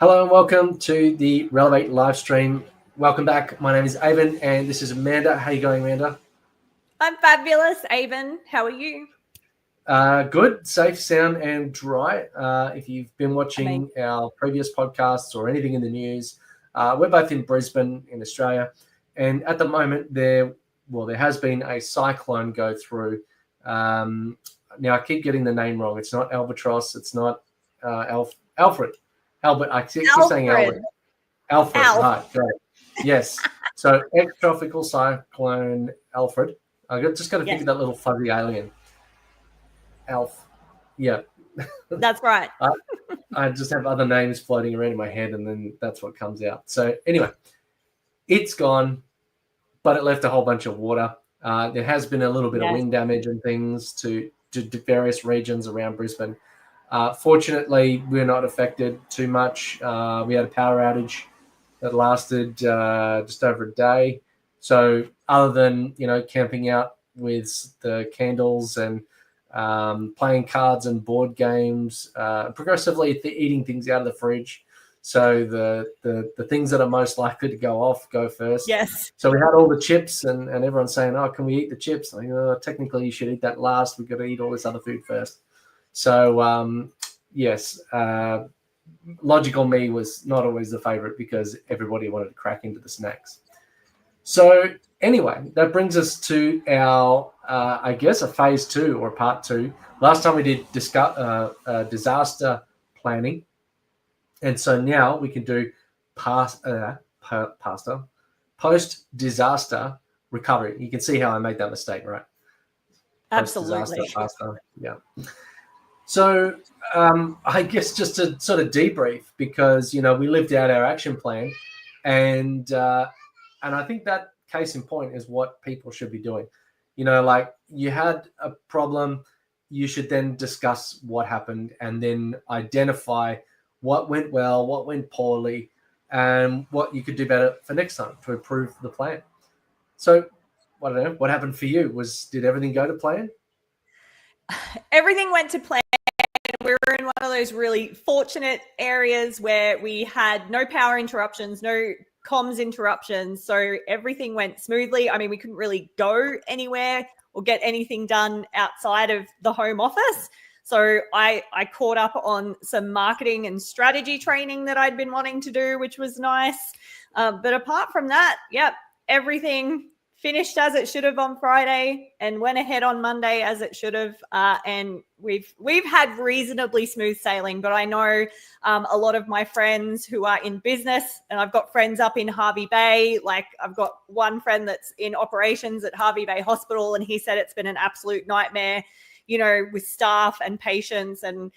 Hello and welcome to the Relevate live stream. Welcome back. My name is Avon and this is Amanda. How are you going, Amanda? I'm fabulous, Avon. How are you? Good, safe, sound, and dry. If you've been watching our previous podcasts or anything in the news, we're both in Brisbane in Australia. And at the moment, there has been a cyclone go through. Now, I keep getting the name wrong. It's not Albatross. It's not Alfred. Albert, I keep saying Albert. Alfred, right, great. Yes. So ex-tropical cyclone Alfred. I just got to think of that little fuzzy alien. Alf. Yeah. That's right. I just have other names floating around in my head, and then that's what comes out. So anyway, it's gone, but it left a whole bunch of water. There has been a little bit of wind damage and things to various regions around Brisbane. Fortunately, we're not affected too much. We had a power outage that lasted just over a day. So other than, camping out with the candles and playing cards and board games, progressively eating things out of the fridge. So the things that are most likely to go first. Yes. So we had all the chips and everyone's saying, oh, can we eat the chips? Technically you should eat that last. We've got to eat all this other food first. So, yes, logical me was not always the favorite because everybody wanted to crack into the snacks. So anyway, that brings us to our, I guess, a phase 2 or part 2. Last time we did disaster planning. And so now we can do post-disaster recovery. You can see how I made that mistake, right? Absolutely. Yeah. So I guess just to sort of debrief, because, we lived out our action plan, and I think that case in point is what people should be doing. Like you had a problem, you should then discuss what happened and then identify what went well, what went poorly, and what you could do better for next time to improve the plan. So, I don't know, what happened for you? Did everything go to plan? Everything went to plan. We were in one of those really fortunate areas where we had no power interruptions, no comms interruptions. So everything went smoothly. I mean, we couldn't really go anywhere or get anything done outside of the home office. So I caught up on some marketing and strategy training that I'd been wanting to do, which was nice. But apart from that, everything finished as it should have on Friday and went ahead on Monday as it should have. And we've had reasonably smooth sailing, but I know a lot of my friends who are in business, and I've got friends up in Hervey Bay. Like I've got one friend that's in operations at Hervey Bay Hospital, and he said it's been an absolute nightmare, with staff and patients. And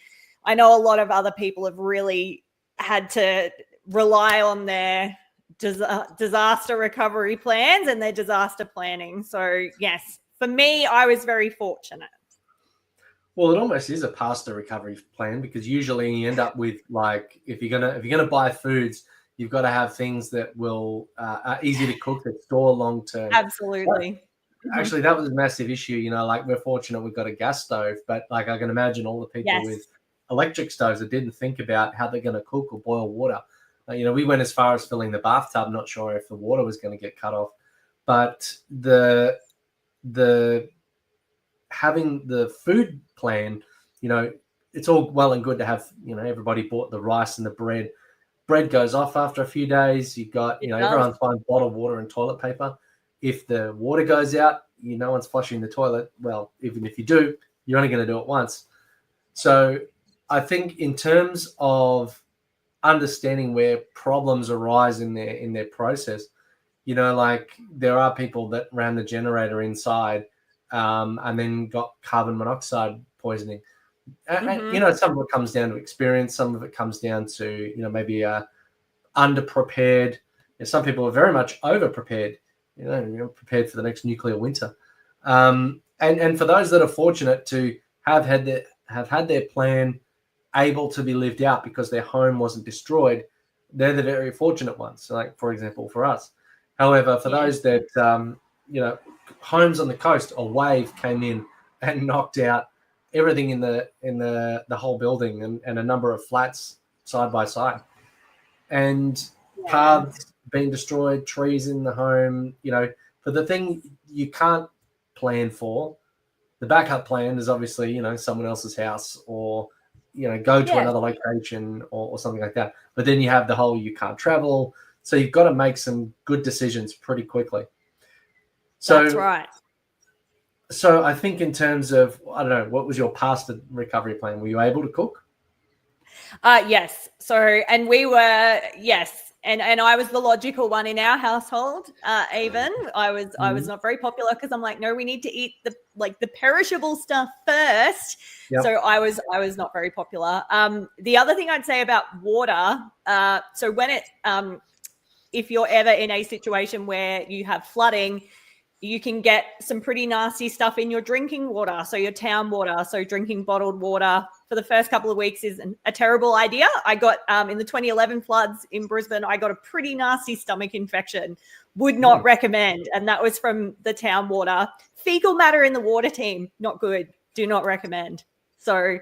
I know a lot of other people have really had to rely on their disaster recovery plans and their disaster planning. So yes, for me, I was very fortunate. Well, it almost is a pasta recovery plan, because usually you end up with, like, if you're gonna buy foods, you've got to have things that will are easy to cook, that store long term. Absolutely. Actually, that was a massive issue. Like, we're fortunate we've got a gas stove, but like I can imagine all the people with electric stoves that didn't think about how they're going to cook or boil water. We went as far as filling the bathtub, not sure if the water was going to get cut off. But the having the food plan, it's all well and good to have, everybody bought the rice and the bread. Bread goes off after a few days. You've got, everyone's buying bottled water and toilet paper. If the water goes out, no one's flushing the toilet. Well, even if you do, you're only going to do it once. So I think in terms of understanding where problems arise in their process, like there are people that ran the generator inside and then got carbon monoxide poisoning. And, some of it comes down to experience. Some of it comes down to, maybe underprepared. Some people are very much overprepared, prepared for the next nuclear winter. And for those that are fortunate to have had their plan able to be lived out because their home wasn't destroyed, they're the very fortunate ones. Like, for example, for us. However, for those that, homes on the coast, a wave came in and knocked out everything in the whole building and a number of flats side by side. and paths being destroyed, trees in the home, for the thing you can't plan for. The backup plan is obviously, someone else's house or, go to another location or something like that. But then you have the whole you can't travel. So you've got to make some good decisions pretty quickly. So, that's right. So I think in terms of, I don't know, what was your pasta recovery plan? Were you able to cook? Yes. So, and we were, yes. And I was the logical one in our household. Even I was not very popular because I'm like, no, we need to eat the perishable stuff first. Yep. So I was not very popular. The other thing I'd say about water. So when if you're ever in a situation where you have flooding, you can get some pretty nasty stuff in your drinking water. So your town water, so drinking bottled water for the first couple of weeks is a terrible idea. I got in the 2011 floods in Brisbane, I got a pretty nasty stomach infection. Would not recommend. And that was from the town water. Fecal matter in the water, team, not good. Do not recommend. So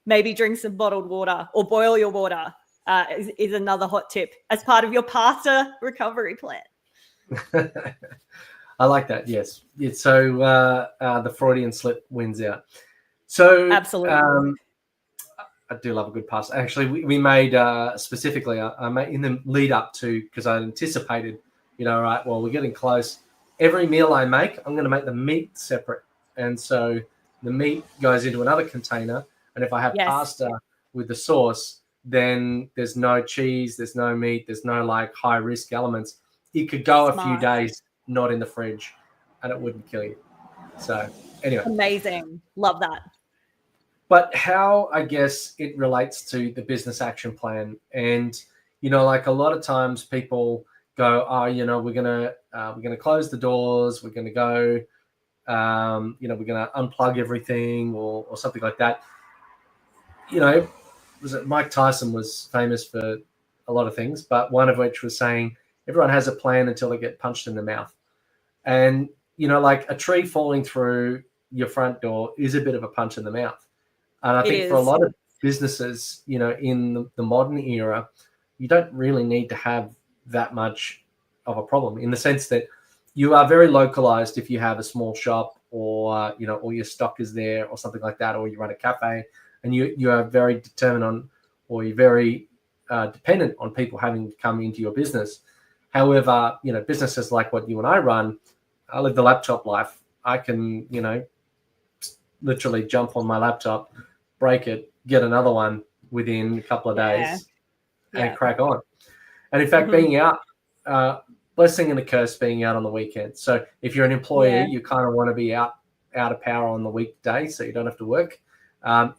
maybe drink some bottled water or boil your water is another hot tip as part of your pasta recovery plan. I like that. Yes. So the Freudian slip wins out. So absolutely. I do love a good pasta. Actually, we made specifically, I made in the lead up to, because I anticipated, right, well, we're getting close. Every meal I make, I'm going to make the meat separate. And so the meat goes into another container. And if I have pasta with the sauce, then there's no cheese, there's no meat, there's no high risk elements. It could go a few days not in the fridge and it wouldn't kill you. So anyway. Amazing. Love that. But how, I guess, it relates to the business action plan. And, a lot of times people go, oh, we're going to close the doors. We're going to go, we're going to unplug everything or something like that. Was it Mike Tyson was famous for a lot of things, but one of which was saying everyone has a plan until they get punched in the mouth. And, a tree falling through your front door is a bit of a punch in the mouth. And I think for a lot of businesses, in the modern era, you don't really need to have that much of a problem in the sense that you are very localized if you have a small shop or, all your stock is there or something like that, or you run a cafe and you are very determined on, or you're very dependent on people having to come into your business. However, businesses like what you and I run, I live the laptop life. I can, literally jump on my laptop, break it, get another one within a couple of days and crack on. And in fact, being out, blessing and a curse being out on the weekend. So if you're an employee, you kind of want to be out of power on the weekday so you don't have to work.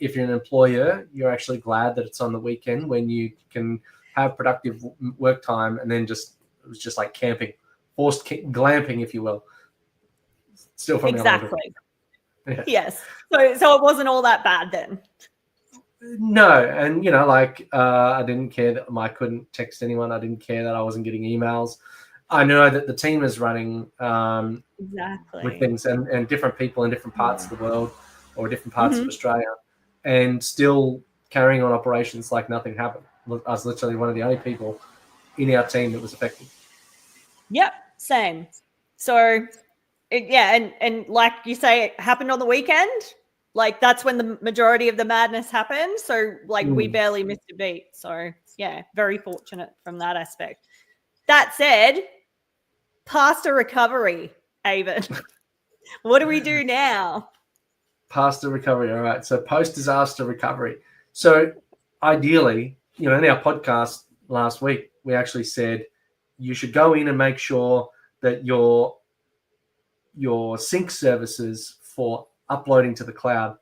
If you're an employer, you're actually glad that it's on the weekend when you can have productive work time and then it was just like camping, forced glamping, if you will. Still from exactly. Yes. So it wasn't all that bad then. No. And, I didn't care that I couldn't text anyone. I didn't care that I wasn't getting emails. I know that the team is running with things and different people in different parts of the world or different parts of Australia and still carrying on operations like nothing happened. I was literally one of the only people in our team that was affected. Yep. Same. So and like you say, it happened on the weekend. That's when the majority of the madness happened. So we barely missed a beat. So very fortunate from that aspect. That said, pasta recovery, Avon. What do we do now? Pasta recovery. All right. So post-disaster recovery. So ideally, in our podcast last week, we actually said you should go in and make sure that your sync services for uploading to the cloud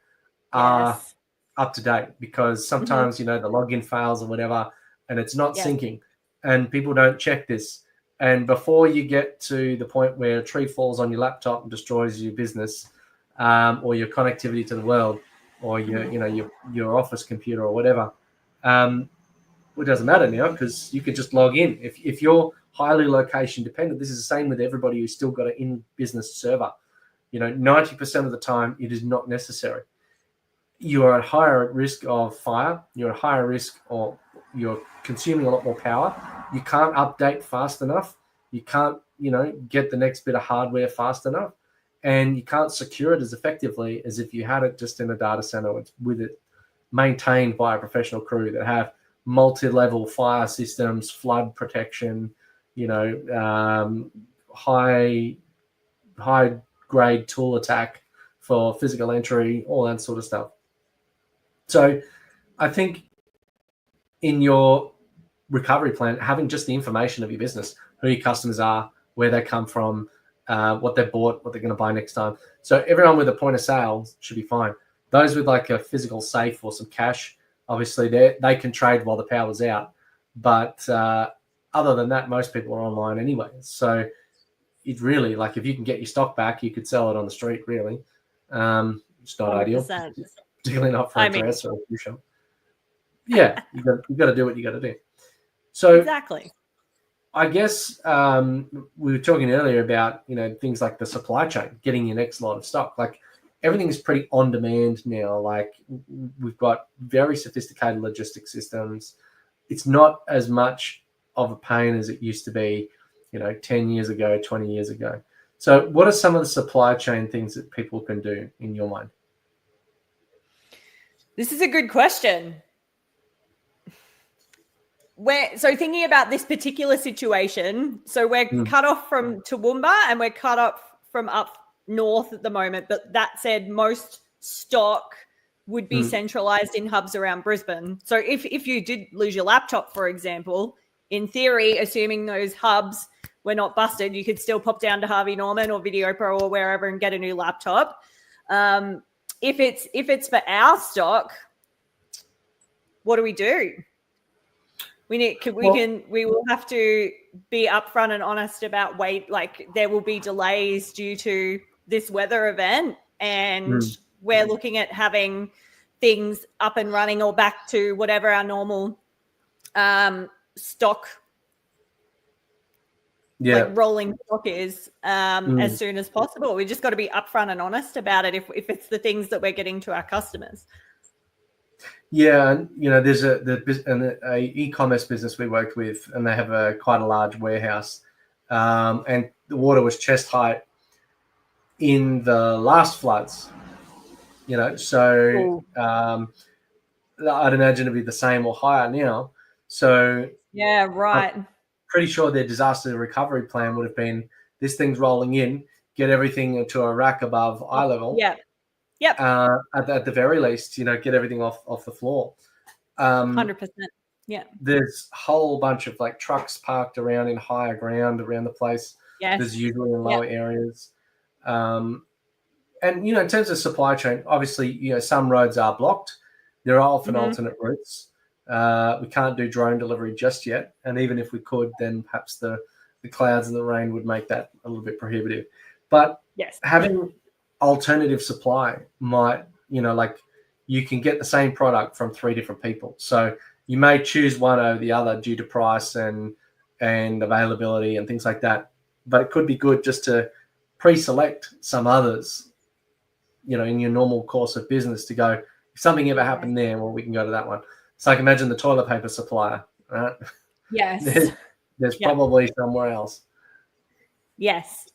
are up to date, because sometimes, the login fails or whatever, and it's not syncing and people don't check this. And before you get to the point where a tree falls on your laptop and destroys your business or your connectivity to the world or your office computer or whatever, it doesn't matter now because you can just log in. If you're highly location dependent, this is the same with everybody who's still got an in-business server. 90% of the time it is not necessary. You are at higher risk of fire. You're at higher risk of you're consuming a lot more power. You can't update fast enough. You can't, get the next bit of hardware fast enough, and you can't secure it as effectively as if you had it just in a data center with it maintained by a professional crew that have multi-level fire systems, flood protection, high grade tool attack for physical entry, all that sort of stuff. So I think in your recovery plan, having just the information of your business, who your customers are, where they come from, what they bought, what they're going to buy next time. So everyone with a point of sale should be fine. Those with like a physical safe or some cash, obviously they can trade while the power's out. But other than that, most people are online anyway. So it really, like, if you can get your stock back, you could sell it on the street, really. It's not 100%. Ideal, particularly not for a dress or a shoe shop. Yeah, you got to do what you got to do. So exactly. I guess we were talking earlier about, things like the supply chain, getting your next lot of stock. Like, everything is pretty on demand now. Like, we've got very sophisticated logistics systems. It's not as much of a pain as it used to be, 10 years ago, 20 years ago. So what are some of the supply chain things that people can do in your mind? This is a good question. So thinking about this particular situation, so we're cut off from Toowoomba and we're cut off from up north at the moment. But that said, most stock would be centralized in hubs around Brisbane. So if you did lose your laptop, for example, in theory, assuming those hubs were not busted, you could still pop down to Harvey Norman or Video Pro or wherever and get a new laptop. If it's for our stock, what do we do? We will have to be upfront and honest about there will be delays due to this weather event, and we're looking at having things up and running or back to whatever our normal stock, rolling stock is as soon as possible. We just got to be upfront and honest about it if it's the things that we're getting to our customers. Yeah, there's a e-commerce business we worked with, and they have quite a large warehouse, and the water was chest height in the last floods. So I'd imagine it'd be the same or higher now. So yeah, right. I'm pretty sure their disaster recovery plan would have been, this thing's rolling in, get everything into a rack above eye level. Yeah. Yep. At the very least, get everything off the floor. 100%. Yeah. There's a whole bunch of like trucks parked around in higher ground around the place. Yes. There's usually in lower areas. And in terms of supply chain, obviously, some roads are blocked. There are often alternate routes. We can't do drone delivery just yet. And even if we could, then perhaps the clouds and the rain would make that a little bit prohibitive. But having alternative supply might, you can get the same product from 3 different people. So you may choose one over the other due to price and availability and things like that. But it could be good just to pre-select some others, in your normal course of business, to go, if something ever happened there, well, we can go to that one. So I can imagine the toilet paper supplier, right? Yes. There's probably somewhere else. Yes.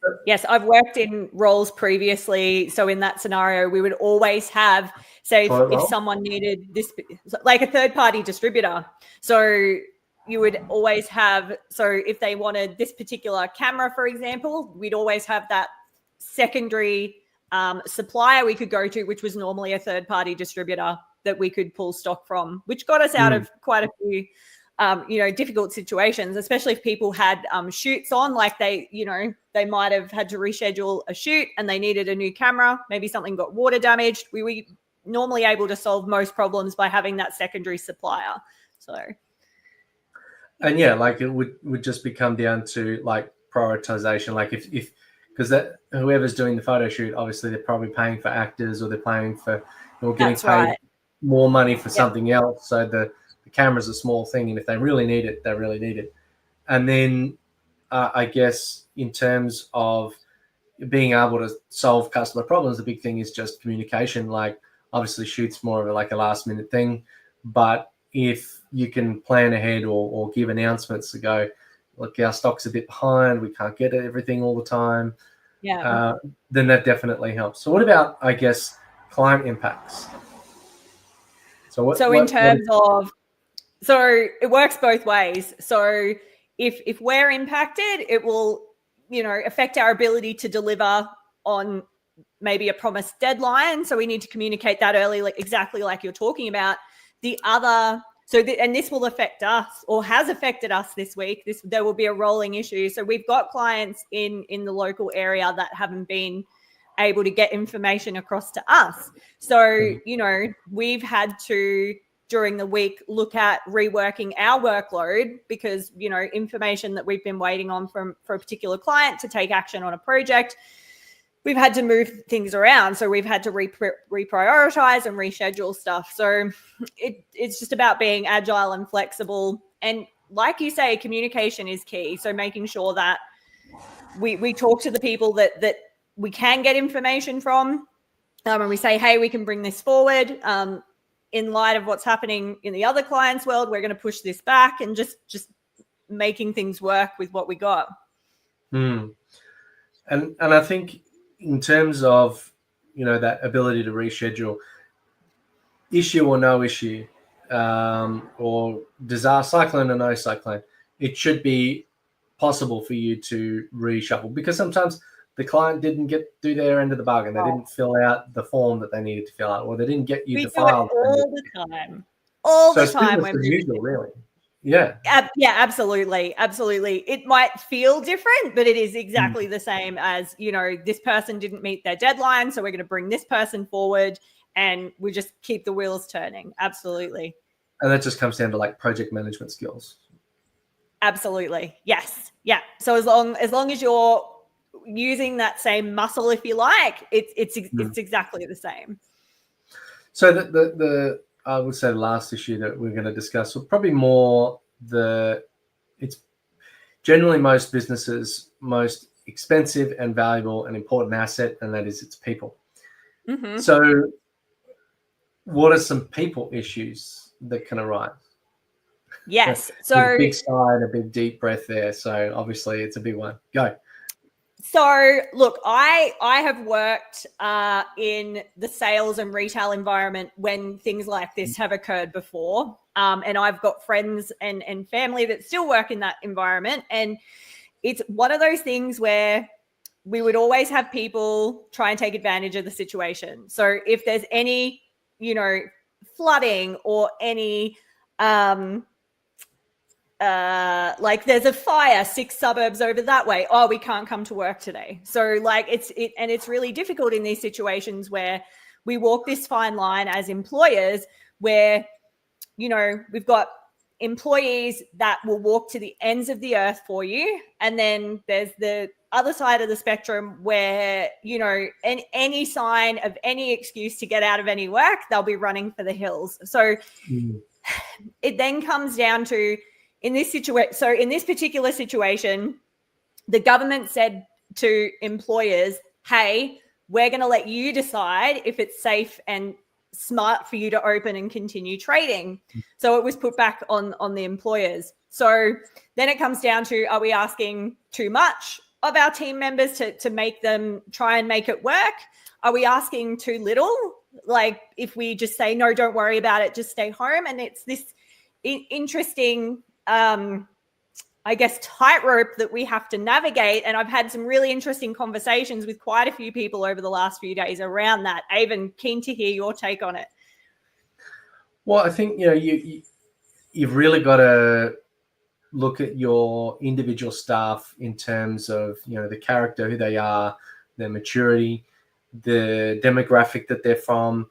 I've worked in roles previously. So in that scenario, we would always have, say, if someone needed this, like a third-party distributor. So you would always have, so if they wanted this particular camera, for example, we'd always have that secondary supplier we could go to, which was normally a third-party distributor that we could pull stock from, which got us out of quite a few difficult situations, especially if people had shoots on, like they might have had to reschedule a shoot and they needed a new camera. Maybe something got water damaged. We were normally able to solve most problems by having that secondary supplier. So, and it would just become down to like prioritization. Like if because that whoever's doing the photo shoot, obviously they're probably paying for actors or they're paying for or getting paid more money for something else. So the camera's a small thing, and if they really need it, they really need it. And then I guess in terms of being able to solve customer problems, the big thing is just communication. Like obviously shoots more of a last minute thing, but if you can plan ahead or give announcements to go, look, our stock's a bit behind, we can't get everything all the time. Yeah. Then that definitely helps. So what about, I guess, client impacts? So in terms of, so it works both ways. So if we're impacted, it will, affect our ability to deliver on maybe a promised deadline. So we need to communicate that early, like exactly like you're talking about. And this will affect us, or has affected us this week. There will be a rolling issue. So we've got clients in the local area that haven't been able to get information across to us. So, we've had to, during the week, look at reworking our workload because, information that we've been waiting on for a particular client to take action on a project, we've had to move things around. So we've had to reprioritize and reschedule stuff. So it's just about being agile and flexible. And like you say, communication is key. So making sure that we talk to the people that we can get information from, and we say, hey, we can bring this forward. In light of what's happening in the other client's world, we're going to push this back, and just making things work with what we got. And I think in terms of, that ability to reschedule, issue or no issue, or disaster, cyclone or no cyclone, it should be possible for you to reshuffle, because sometimes the client didn't do their end of the bargain. They didn't fill out the form that they needed to fill out, or they didn't get you the file. All the time. All the time. It's business as usual, really. Yeah. Yeah, absolutely. Absolutely. It might feel different, but it is exactly the same as, this person didn't meet their deadline, so we're going to bring this person forward, and we just keep the wheels turning. Absolutely. And that just comes down to like project management skills. Absolutely. Yes. Yeah. So as long as you're using that same muscle, if you like, it's exactly the same. So the I would say the last issue that we're going to discuss will probably more it's generally most businesses' most expensive and valuable and important asset, and that is its people. Mm-hmm. So what are some people issues that can arise? Yes. So a big sigh and a big deep breath there. So obviously it's a big one. Go. So look, I have worked in the sales and retail environment when things like this have occurred before. And I've got friends and family that still work in that environment. And it's one of those things where we would always have people try and take advantage of the situation. So if there's any, flooding or any like there's a fire 6 suburbs over that way, oh, we can't come to work today. So like it's really difficult in these situations where we walk this fine line as employers where, we've got employees that will walk to the ends of the earth for you. And then there's the other side of the spectrum where, any sign of any excuse to get out of any work, they'll be running for the hills. So it then comes down to, in this particular situation, the government said to employers, hey, we're going to let you decide if it's safe and smart for you to open and continue trading. So it was put back on the employers. So then it comes down to, are we asking too much of our team members to make them try and make it work? Are we asking too little? Like if we just say, no, don't worry about it, just stay home. And it's this interesting I guess, tightrope that we have to navigate. And I've had some really interesting conversations with quite a few people over the last few days around that. Avon, keen to hear your take on it. Well, I think, you've really got to look at your individual staff in terms of, the character, who they are, their maturity, the demographic that they're from,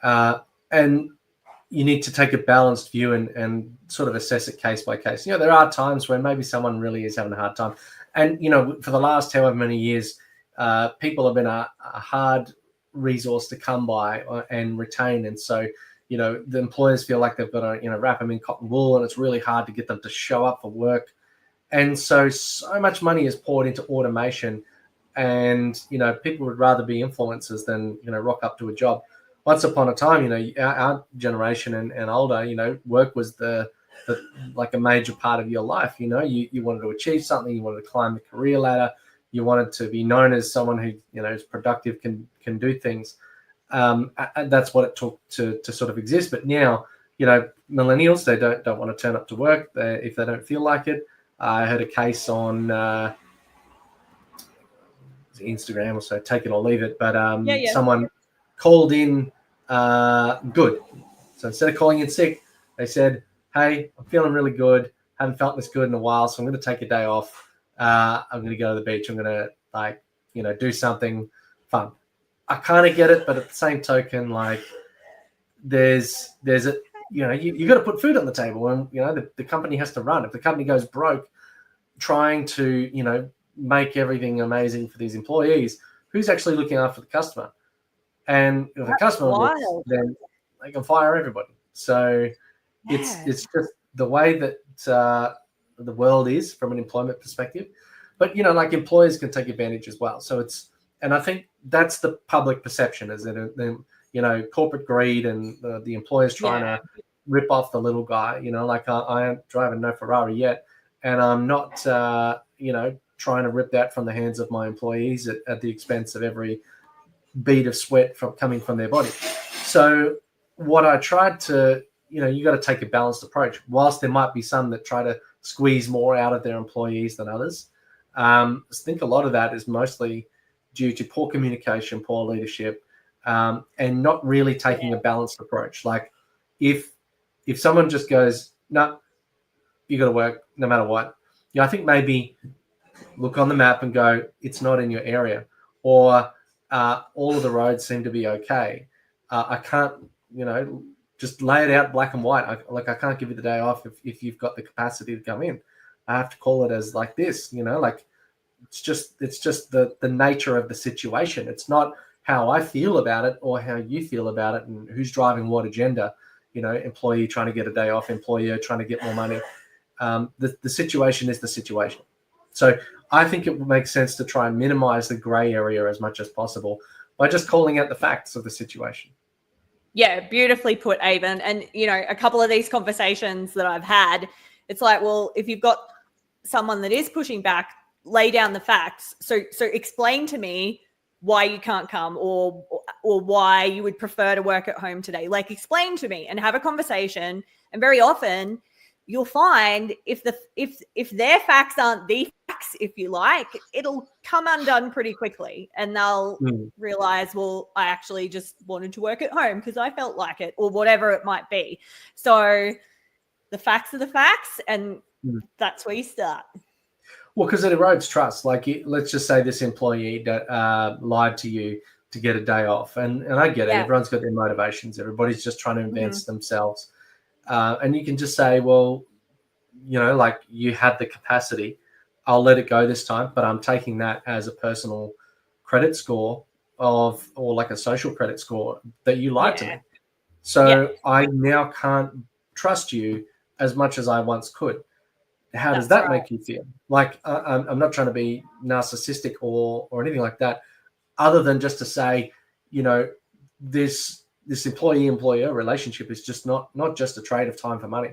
and you need to take a balanced view and sort of assess it case by case. There are times when maybe someone really is having a hard time. And, for the last however many years, people have been a hard resource to come by and retain. And so, the employers feel like they've got to, wrap them in cotton wool, and it's really hard to get them to show up for work. And so much money is poured into automation, and, people would rather be influencers than, rock up to a job. Once upon a time, our generation and older, work was the like a major part of your life. You know, you wanted to achieve something, you wanted to climb the career ladder, you wanted to be known as someone who, you know, is productive, can do things. And that's what it took to sort of exist. But now, you know, millennials, they don't want to turn up to work if they don't feel like it. I heard a case on Instagram, or so, take it or leave it. But someone called in good. So instead of calling in sick, they said, hey, I'm feeling really good. Haven't felt this good in a while, so I'm going to take a day off. I'm going to go to the beach. I'm going to, like, you know, do something fun. I kind of get it, but at the same token, like, there's a, you know, you got to put food on the table, and, you know, the company has to run. If the company goes broke trying to, you know, make everything amazing for these employees, who's actually looking after the customer? And if the customer looks, then they can fire everybody. So it's just the way that the world is from an employment perspective. But, you know, like, employers can take advantage as well. So and I think that's the public perception, is that, you know, corporate greed and the employers trying to rip off the little guy. You know, like, I am driving no Ferrari yet, and I'm not, you know, trying to rip that from the hands of my employees at the expense of every bead of sweat coming from their body. So what I tried to, you know, you got to take a balanced approach. Whilst there might be some that try to squeeze more out of their employees than others, I think a lot of that is mostly due to poor communication, poor leadership, and not really taking a balanced approach. Like, if someone just goes, no, you got to work no matter what, you know, I think maybe look on the map and go, it's not in your area, or all of the roads seem to be okay. I can't, you know, just lay it out black and white. I can't give you the day off if you've got the capacity to come in. I have to call it as like this, you know, like, it's just the nature of the situation. It's not how I feel about it or how you feel about it and who's driving what agenda, you know, employee trying to get a day off, employer trying to get more money. The situation is the situation. So I think it would make sense to try and minimize the gray area as much as possible by just calling out the facts of the situation. Yeah, beautifully put, Avon. And, you know, a couple of these conversations that I've had, it's like, well, if you've got someone that is pushing back, lay down the facts. So explain to me why you can't come, or why you would prefer to work at home today. Like, explain to me and have a conversation. And very often you'll find if their facts aren't the facts, if you like, it'll come undone pretty quickly, and they'll realize, well, I actually just wanted to work at home because I felt like it, or whatever it might be. So the facts are the facts, and that's where you start. Well, because it erodes trust. Like, let's just say this employee that lied to you to get a day off, and I get it. Everyone's got their motivations. Everybody's just trying to advance themselves. And you can just say, well, you know, like, you had the capacity. I'll let it go this time, but I'm taking that as a personal credit score or like a social credit score that you lied to me. So I now can't trust you as much as I once could. How does that make you feel? Like, I'm not trying to be narcissistic or anything like that, other than just to say, you know, this employee-employer relationship is just not just a trade of time for money.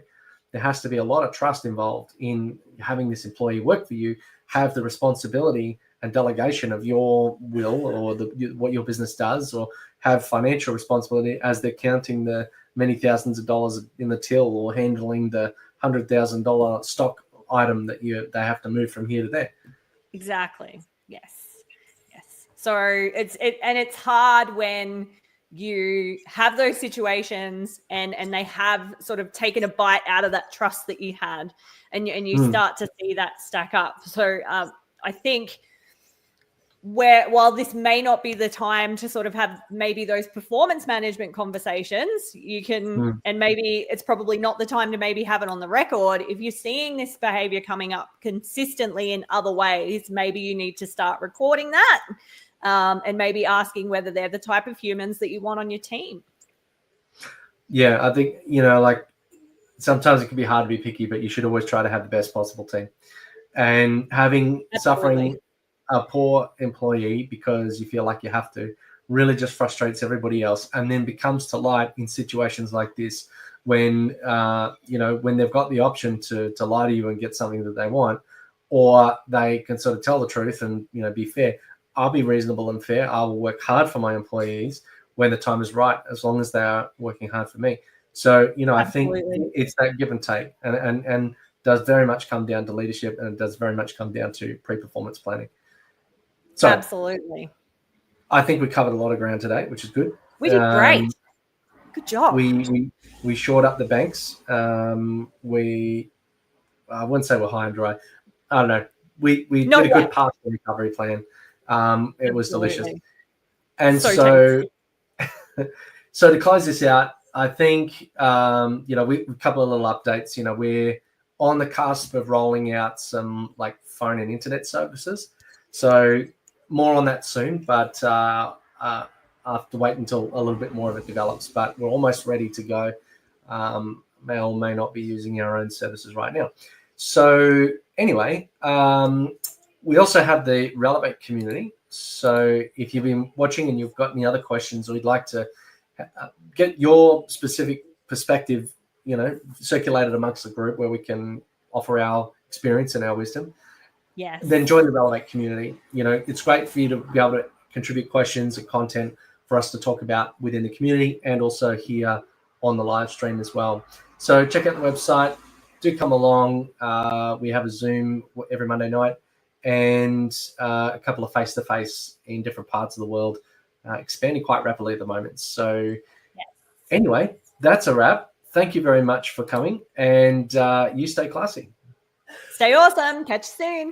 There has to be a lot of trust involved in having this employee work for you, have the responsibility and delegation of your will or what your business does, or have financial responsibility as they're counting the many thousands of dollars in the till, or handling the $100,000 stock item that they have to move from here to there. Exactly. Yes. So it's hard when you have those situations and they have sort of taken a bite out of that trust that you had, and you start to see that stack up. So I think while this may not be the time to sort of have maybe those performance management conversations, you can, and maybe it's probably not the time to maybe have it on the record. If you're seeing this behavior coming up consistently in other ways, maybe you need to start recording that, and maybe asking whether they're the type of humans that you want on your team. Yeah, I think, you know, like, sometimes it can be hard to be picky, but you should always try to have the best possible team. And suffering a poor employee because you feel like you have to really just frustrates everybody else, and then becomes to light in situations like this when when they've got the option to lie to you and get something that they want, or they can sort of tell the truth and be fair. I'll be reasonable and fair. I will work hard for my employees when the time is right, as long as they are working hard for me. So I think it's that give and take, and does very much come down to leadership, and it does very much come down to pre-performance planning. So absolutely, I think we covered a lot of ground today, which is good. We did great. Good job. We shored up the banks. I wouldn't say we're high and dry. I don't know. We did a good partial recovery plan. It was delicious. And so to close this out, I think we a couple of little updates. We're on the cusp of rolling out some like phone and internet services. So more on that soon, but I have to wait until a little bit more of it develops. But we're almost ready to go. May or may not be using our own services right now. So anyway, we also have the Relevate community. So if you've been watching and you've got any other questions, or you'd like to get your specific perspective, circulated amongst the group where we can offer our experience and our wisdom, then join the Relevate community. It's great for you to be able to contribute questions and content for us to talk about within the community, and also here on the live stream as well. So check out the website. Do come along. We have a Zoom every Monday night, and a couple of face-to-face in different parts of the world, expanding quite rapidly at the moment. So anyway, that's a wrap. Thank you very much for coming, and you stay classy. Stay awesome. Catch you soon.